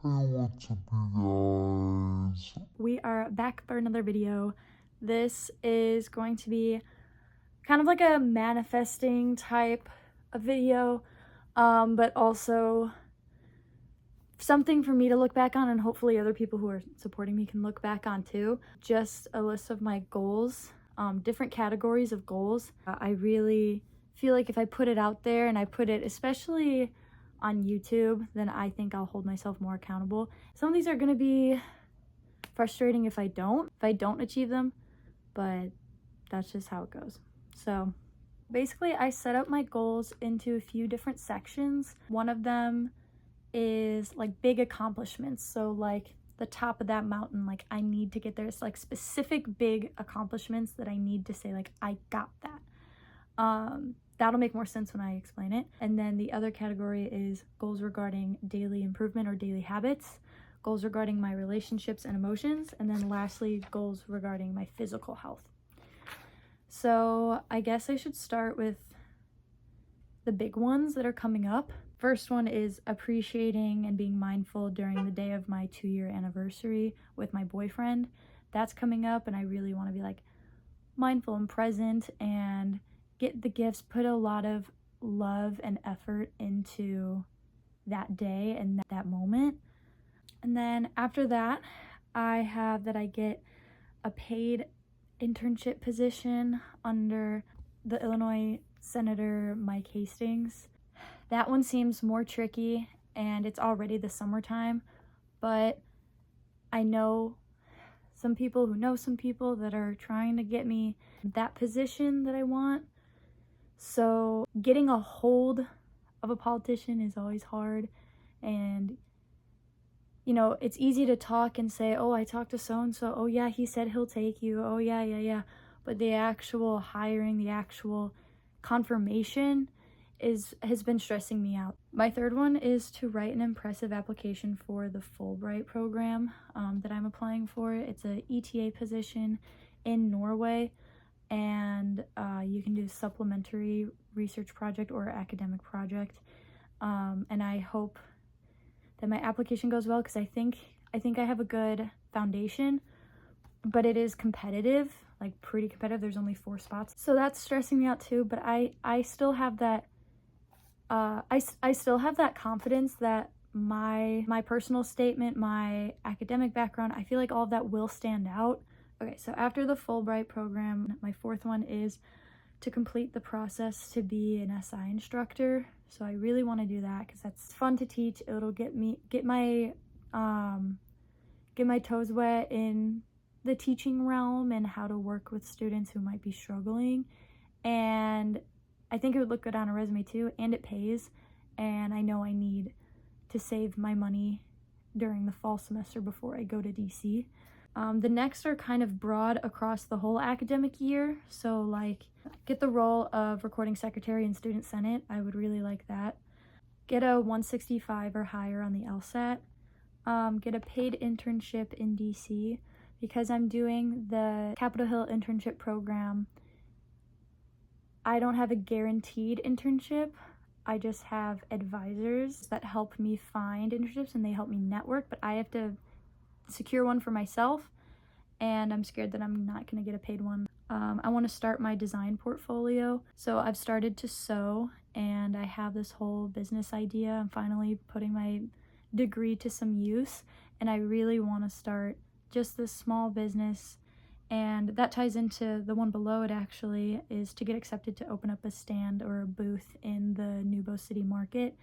Hey, what's up, you guys? We are back for another video. This is going to be kind of like a manifesting type of video, but also something for me to look back on, and hopefully other people who are supporting me can look back on too. Just a list of my goals, different categories of goals. I really feel like if I put it out there and I put it especially on YouTube, then I think I'll hold myself more accountable. Some of these are going to be frustrating if I don't achieve them, but that's just how it goes. So basically I set up my goals into a few different sections. One of them is like big accomplishments, so like the top of that mountain, like I need to get there. It's like specific big accomplishments that I need to say like I got that. That'll make more sense when I explain it. And then the other category is goals regarding daily improvement or daily habits, goals regarding my relationships and emotions, and then lastly, goals regarding my physical health. So I guess I should start with the big ones that are coming up. First one is appreciating and being mindful during the day of my 2-year anniversary with my boyfriend. That's coming up, and I really want to be like mindful and present and get the gifts, put a lot of love and effort into that day and that moment. And then after that, I have that I get a paid internship position under the Illinois Senator Mike Hastings. That one seems more tricky, and it's already the summertime, but I know some people who know some people that are trying to get me that position that I want. So getting a hold of a politician is always hard, and you know, it's easy to talk and say, oh, I talked to so and so, oh yeah, he said he'll take you, oh yeah, but the actual hiring, the actual confirmation has been stressing me out. My third one is to write an impressive application for the Fulbright program that I'm applying for. It's a ETA position in Norway, and you can do a supplementary research project or academic project, and I hope that my application goes well, because I think I have a good foundation, but it is competitive, like pretty competitive. There's only 4 spots, so that's stressing me out too. But I still have that I still have that confidence that my personal statement, my academic background, I feel like all of that will stand out. Okay, so after the Fulbright program, my 4th one is to complete the process to be an SI instructor. So I really want to do that because that's fun to teach. It'll get my toes wet in the teaching realm and how to work with students who might be struggling. And I think it would look good on a resume too, and it pays. And I know I need to save my money during the fall semester before I go to DC. The next are kind of broad across the whole academic year. So like get the role of recording secretary in student senate. I would really like that. Get a 165 or higher on the LSAT. Get a paid internship in DC because I'm doing the Capitol Hill internship program. I don't have a guaranteed internship. I just have advisors that help me find internships and they help me network, but I have to secure one for myself, and I'm scared that I'm not going to get a paid one. I want to start my design portfolio, so I've started to sew, and I have this whole business idea. I'm finally putting my degree to some use, and I really want to start just this small business, and that ties into the one below it. Actually, is to get accepted to open up a stand or a booth in the Nubo City Market,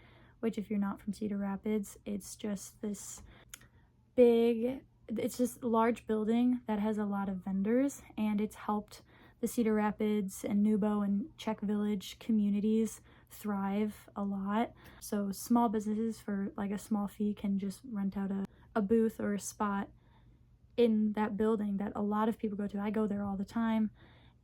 which, if you're not from Cedar Rapids, it's just this large building that has a lot of vendors, and it's helped the Cedar Rapids and Nubo and Czech Village communities thrive a lot. So small businesses for like a small fee can just rent out a booth or a spot in that building that a lot of people go to. I go there all the time,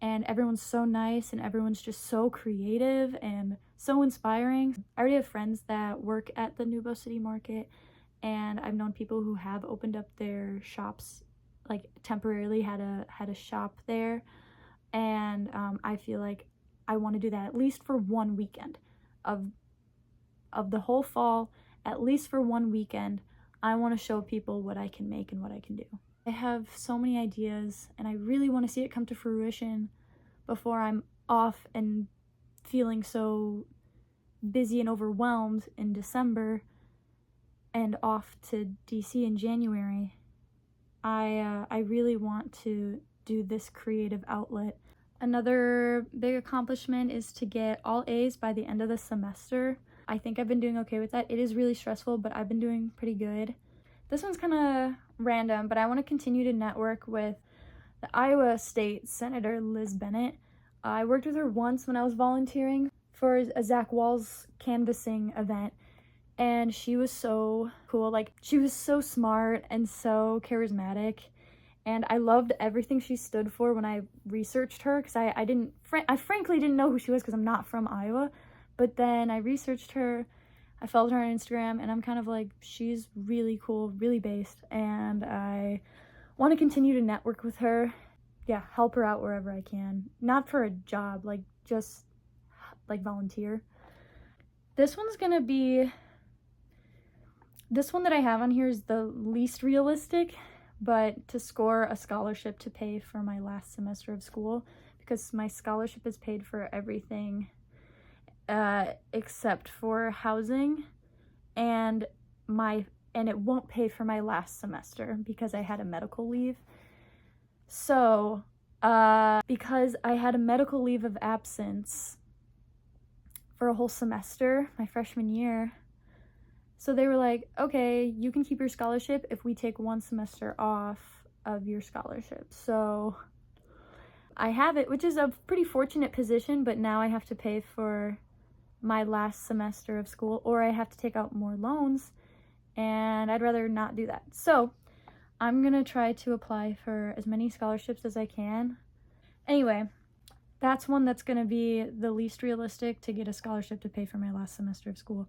and everyone's so nice and everyone's just so creative and so inspiring. I already have friends that work at the Nubo City Market, and I've known people who have opened up their shops, like temporarily had a shop there, and I feel like I want to do that at least for one weekend of the whole fall. At least for one weekend, I want to show people what I can make and what I can do. I have so many ideas and I really want to see it come to fruition before I'm off and feeling so busy and overwhelmed in December and off to DC in January. I really want to do this creative outlet. Another big accomplishment is to get all A's by the end of the semester. I think I've been doing okay with that. It is really stressful, but I've been doing pretty good. This one's kind of random, but I want to continue to network with the Iowa State Senator Liz Bennett. I worked with her once when I was volunteering for a Zach Walls canvassing event, and she was so cool. Like, she was so smart and so charismatic, and I loved everything she stood for when I researched her, because I frankly didn't know who she was because I'm not from Iowa, but then I researched her, I followed her on Instagram, and I'm kind of like, she's really cool, really based, and I want to continue to network with her. Yeah, help her out wherever I can. Not for a job, like, just, like, volunteer. This one that I have on here is the least realistic, but to score a scholarship to pay for my last semester of school, because my scholarship is paid for everything except for housing, and it won't pay for my last semester because I had a medical leave. So, because I had a medical leave of absence for a whole semester my freshman year, so they were like, okay, you can keep your scholarship if we take one semester off of your scholarship. So I have it, which is a pretty fortunate position, but now I have to pay for my last semester of school, or I have to take out more loans, and I'd rather not do that. So I'm gonna try to apply for as many scholarships as I can. Anyway, that's one that's gonna be the least realistic, to get a scholarship to pay for my last semester of school.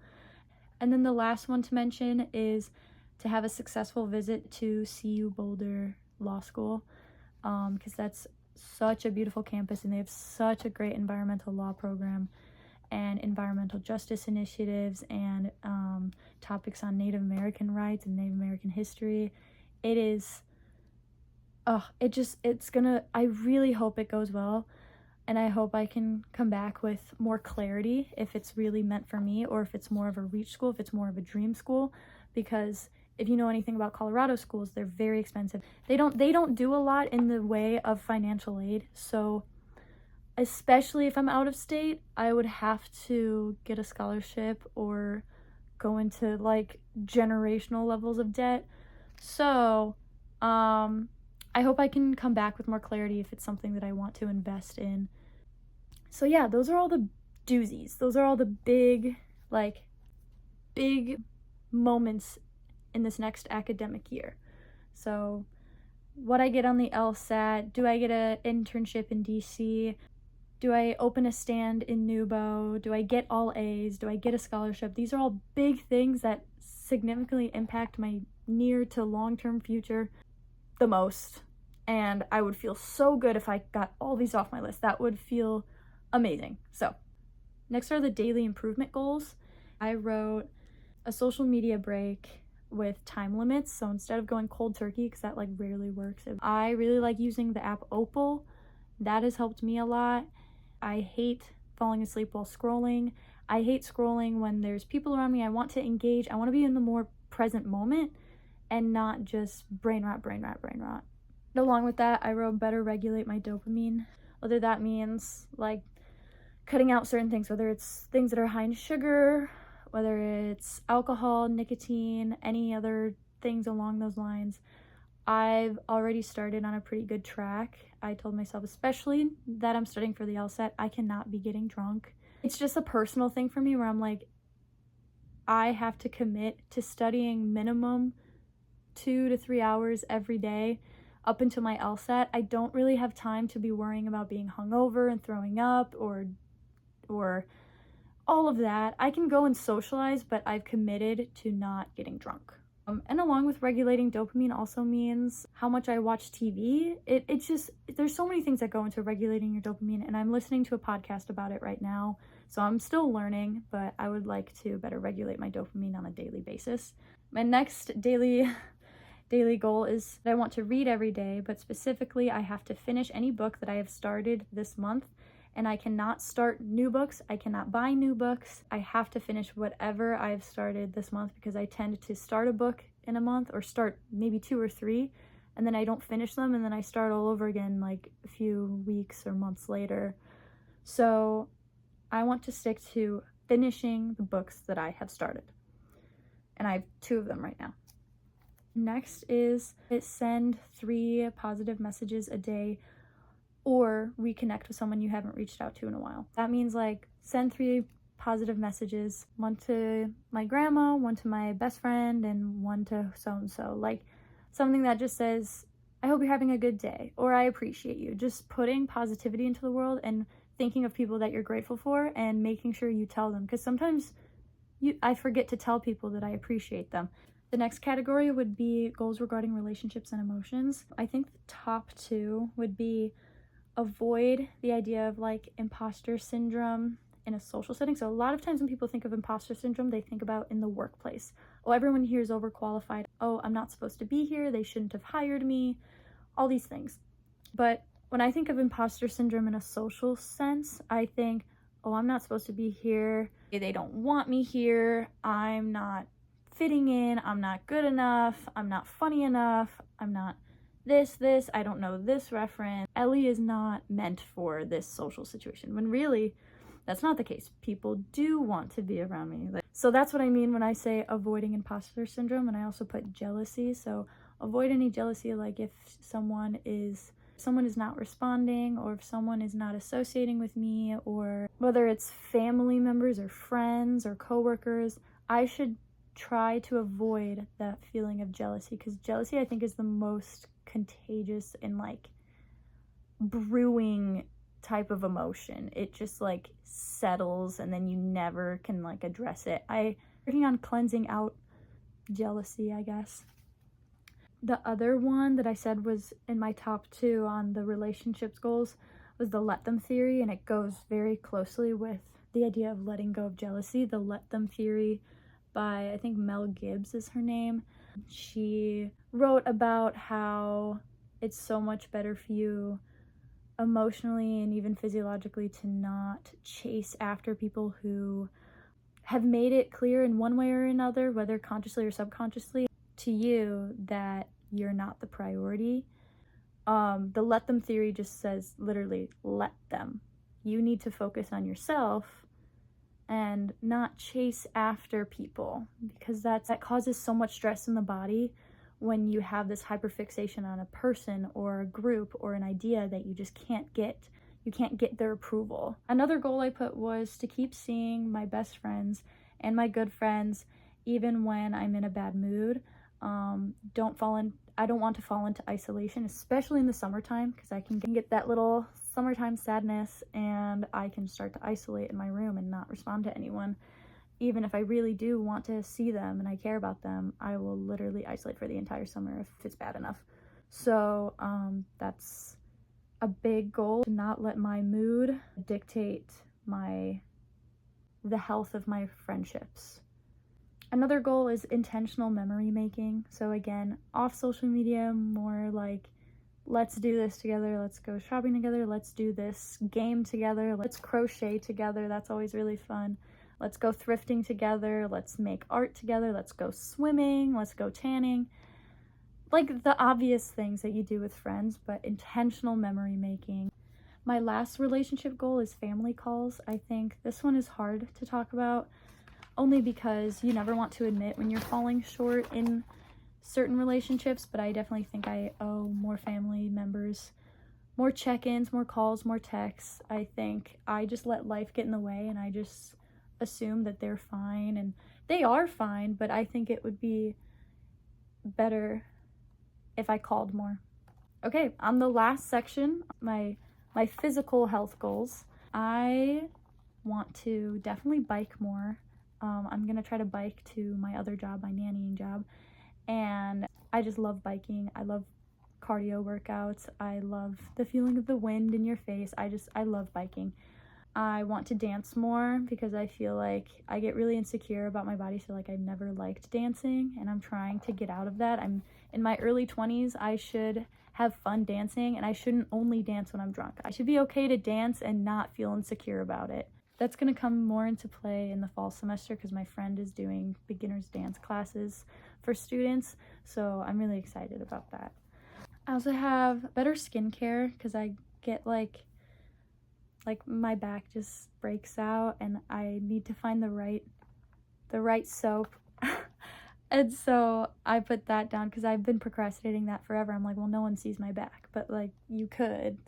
And then the last one to mention is to have a successful visit to CU Boulder Law School, because that's such a beautiful campus and they have such a great environmental law program and environmental justice initiatives and topics on Native American rights and Native American history. It is, I really hope it goes well. And I hope I can come back with more clarity if it's really meant for me, or if it's more of a reach school, if it's more of a dream school. Because if you know anything about Colorado schools, they're very expensive. They don't do a lot in the way of financial aid. So especially if I'm out of state, I would have to get a scholarship or go into like generational levels of debt. So I hope I can come back with more clarity if it's something that I want to invest in. So yeah, those are all the doozies. Those are all the big moments in this next academic year. So what I get on the LSAT, do I get an internship in DC? Do I open a stand in Nubo? Do I get all A's? Do I get a scholarship? These are all big things that significantly impact my near to long-term future the most, and I would feel so good if I got all these off my list. That would feel amazing. So next are the daily improvement goals. I wrote a social media break with time limits, so instead of going cold turkey, because that like rarely works, I really like using the app Opal. That has helped me a lot. I hate falling asleep while scrolling. I hate scrolling when there's people around me. I want to engage. I want to be in the more present moment and not just brain rot. Along with that, I wrote better regulate my dopamine, whether that means like cutting out certain things, whether it's things that are high in sugar, whether it's alcohol, nicotine, any other things along those lines. I've already started on a pretty good track. I told myself, especially that I'm studying for the LSAT, I cannot be getting drunk. It's just a personal thing for me where I'm like, I have to commit to studying minimum 2 to 3 hours every day up until my LSAT. I don't really have time to be worrying about being hungover and throwing up or all of that. I can go and socialize, but I've committed to not getting drunk. And along with regulating dopamine also means how much I watch TV. It's just, there's so many things that go into regulating your dopamine, and I'm listening to a podcast about it right now. So I'm still learning, but I would like to better regulate my dopamine on a daily basis. My next daily goal is that I want to read every day, but specifically I have to finish any book that I have started this month, and I cannot start new books. I cannot buy new books. I have to finish whatever I've started this month, because I tend to start a book in a month, or start maybe 2 or 3, and then I don't finish them, and then I start all over again like a few weeks or months later. So I want to stick to finishing the books that I have started, and I have 2 of them right now. Next is send 3 positive messages a day, or reconnect with someone you haven't reached out to in a while. That means like send 3 positive messages, 1 to my grandma, 1 to my best friend, and 1 to so-and-so. Like something that just says, I hope you're having a good day, or I appreciate you. Just putting positivity into the world and thinking of people that you're grateful for, and making sure you tell them, because sometimes I forget to tell people that I appreciate them. The next category would be goals regarding relationships and emotions. I think the top 2 would be avoid the idea of like imposter syndrome in a social setting. So a lot of times when people think of imposter syndrome, they think about in the workplace. Oh, everyone here is overqualified. Oh, I'm not supposed to be here. They shouldn't have hired me. All these things. But when I think of imposter syndrome in a social sense, I think, oh, I'm not supposed to be here. They don't want me here. I'm not fitting in. I'm not good enough. I'm not funny enough. I'm not this. I don't know this reference. Ellie is not meant for this social situation, when really that's not the case. People do want to be around me. So that's what I mean when I say avoiding imposter syndrome. And I also put jealousy. So avoid any jealousy, like if someone is not responding, or if someone is not associating with me, or whether it's family members or friends or coworkers, I should try to avoid that feeling of jealousy, because jealousy, I think, is the most contagious and like brewing type of emotion. It just like settles, and then you never can like address it. I'm working on cleansing out jealousy, I guess. The other one that I said was in my top 2 on the relationships goals was the let them theory, and it goes very closely with the idea of letting go of jealousy. The let them theory by, I think, Mel Gibbs is her name. She wrote about how it's so much better for you emotionally and even physiologically to not chase after people who have made it clear in one way or another, whether consciously or subconsciously, to you that you're not the priority. The let them theory just says literally let them. You need to focus on yourself and not chase after people, because that causes so much stress in the body when you have this hyperfixation on a person or a group or an idea that you just can't get their approval. Another goal I put was to keep seeing my best friends and my good friends even when I'm in a bad mood. I don't want to fall into isolation, especially in the summertime, because I can get that little summertime sadness, and I can start to isolate in my room and not respond to anyone. Even if I really do want to see them and I care about them, I will literally isolate for the entire summer if it's bad enough. So that's a big goal, to not let my mood dictate the health of my friendships. Another goal is intentional memory making. So again, off social media, more like, let's do this together, let's go shopping together, let's do this game together, let's crochet together, that's always really fun. Let's go thrifting together, let's make art together, let's go swimming, let's go tanning. Like the obvious things that you do with friends, but intentional memory making. My last relationship goal is family calls. I think this one is hard to talk about, only because you never want to admit when you're falling short in certain relationships, but I definitely think I owe more family members more check-ins, more calls, more texts. I think I just let life get in the way, and I just assume that they're fine, and they are fine, but I think it would be better if I called more. Okay, on the last section, my physical health goals, I want to definitely bike more. I'm gonna try to bike to my other job, my nannying job, and I just love biking. I love cardio workouts. I love the feeling of the wind in your face. I love biking. I want to dance more because I feel like I get really insecure about my body. So like I never liked dancing and I'm trying to get out of that. I'm in my early 20s. I should have fun dancing and I shouldn't only dance when I'm drunk. I should be okay to dance and not feel insecure about it. That's going to come more into play in the fall semester because my friend is doing beginners dance classes for students. So I'm really excited about that. I also have better skincare because I get like my back just breaks out and I need to find the right soap. And so I put that down because I've been procrastinating that forever. I'm like, well, no one sees my back, but like you could.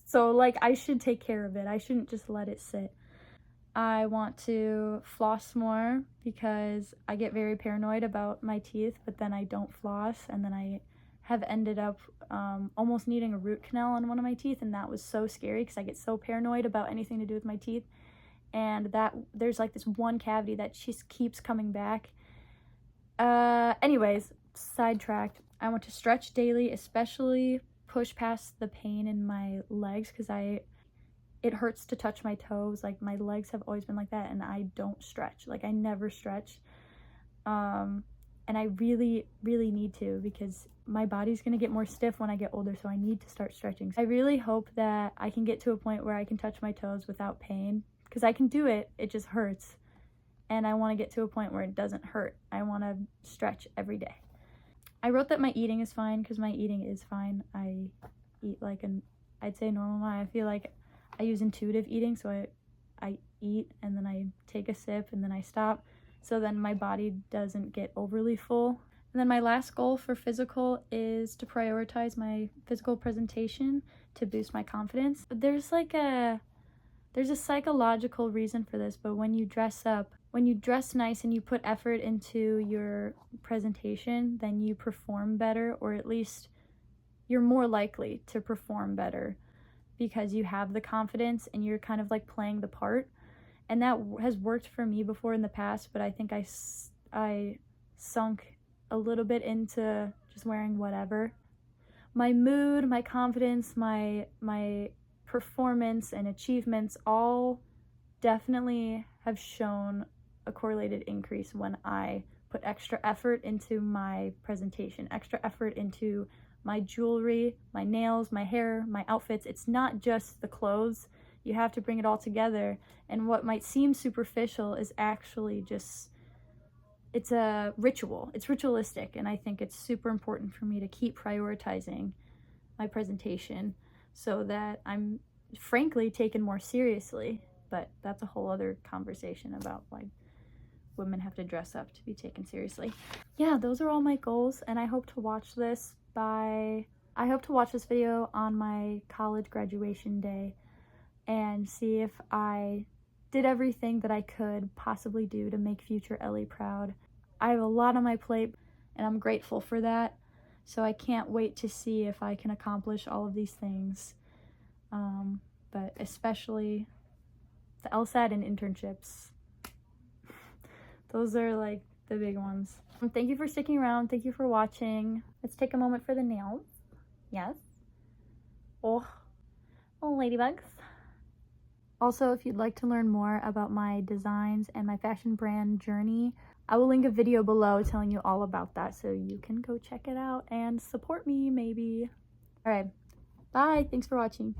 So like I should take care of it. I shouldn't just let it sit. I want to floss more because I get very paranoid about my teeth, but then I don't floss and then I have ended up almost needing a root canal on one of my teeth, and that was so scary because I get so paranoid about anything to do with my teeth, and that there's like this one cavity that just keeps coming back. Anyways, sidetracked. I want to stretch daily, especially push past the pain in my legs because it hurts to touch my toes. Like my legs have always been like that and I don't stretch. Like I never stretch. And I really, really need to because my body's gonna get more stiff when I get older, so I need to start stretching. I really hope that I can get to a point where I can touch my toes without pain because I can do it, it just hurts. And I wanna get to a point where it doesn't hurt. I wanna stretch every day. I wrote that my eating is fine because my eating is fine. I eat like I'd say normal. I feel like I use intuitive eating, so I eat and then I take a sip and then I stop. So then my body doesn't get overly full. And then my last goal for physical is to prioritize my physical presentation to boost my confidence. There's a psychological reason for this, but when you dress up, when you dress nice and you put effort into your presentation, then you perform better, or at least you're more likely to perform better because you have the confidence and you're kind of like playing the part. And that has worked for me before in the past, but I think I sunk a little bit into just wearing whatever. My mood, my confidence, my performance and achievements all definitely have shown a correlated increase when I put extra effort into my presentation, extra effort into my jewelry, my nails, my hair, my outfits. It's not just the clothes. You have to bring it all together. And what might seem superficial is actually just, it's a ritual. It's ritualistic. And I think it's super important for me to keep prioritizing my presentation so that I'm frankly taken more seriously. But that's a whole other conversation about why women have to dress up to be taken seriously. Yeah, those are all my goals. And I hope to watch this video on my college graduation day and see if I did everything that I could possibly do to make future Ellie proud. I have a lot on my plate and I'm grateful for that. So I can't wait to see if I can accomplish all of these things. But especially the LSAT and internships. Those are like the big ones. Thank you for sticking around. Thank you for watching. Let's take a moment for the nails. Yes. Oh, ladybugs. Also, if you'd like to learn more about my designs and my fashion brand journey, I will link a video below telling you all about that so you can go check it out and support me maybe. All right. Bye. Thanks for watching.